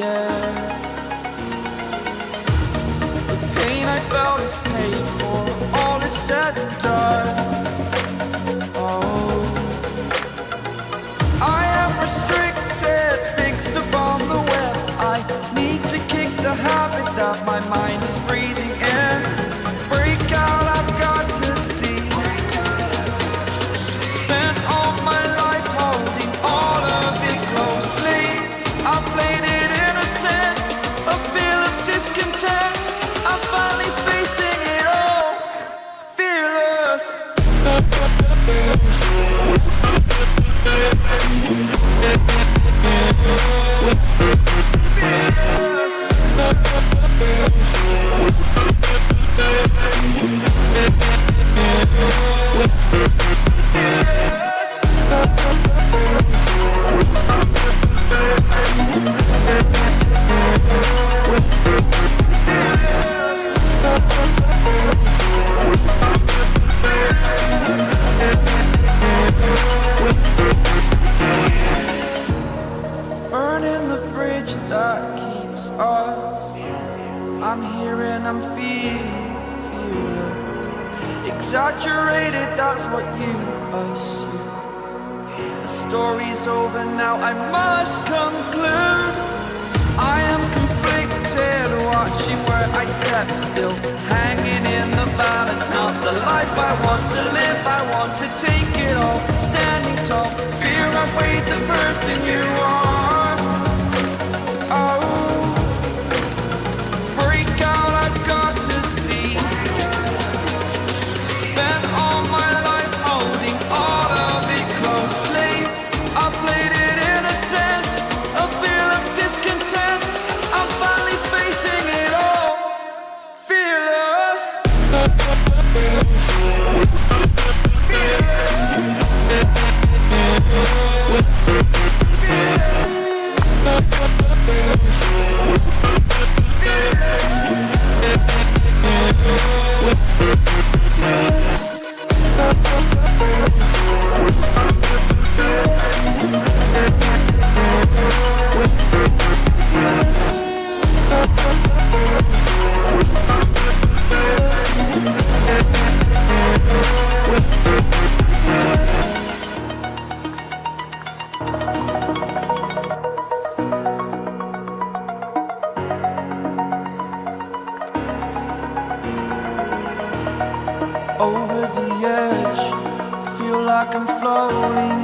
air. The pain I felt is paid for, all is said and done. Oh, I am restricted, fixed upon the web. I need to kick the habit that my mind is breathing in. Break out, I've got to see. Spent all my life holding all of it closely. I played it innocent, a feel of discontent. I'm finally facing it all, fearless. Burning the bridge that keeps us. I'm here and I'm feeling fearless. Exaggerated, that's what you assume. The story's over now, I must conclude. I am conflicted, watching where I step still, hanging in the balance. Not the life I want to live, I want to take it all. Standing tall, fear I weighed the person you are. Oh, break out, I've got to see. Spent all my life holding all of it closely. I played it innocent, a feel of discontent. I'm finally facing it all, fearless. Over the edge, feel like I'm floating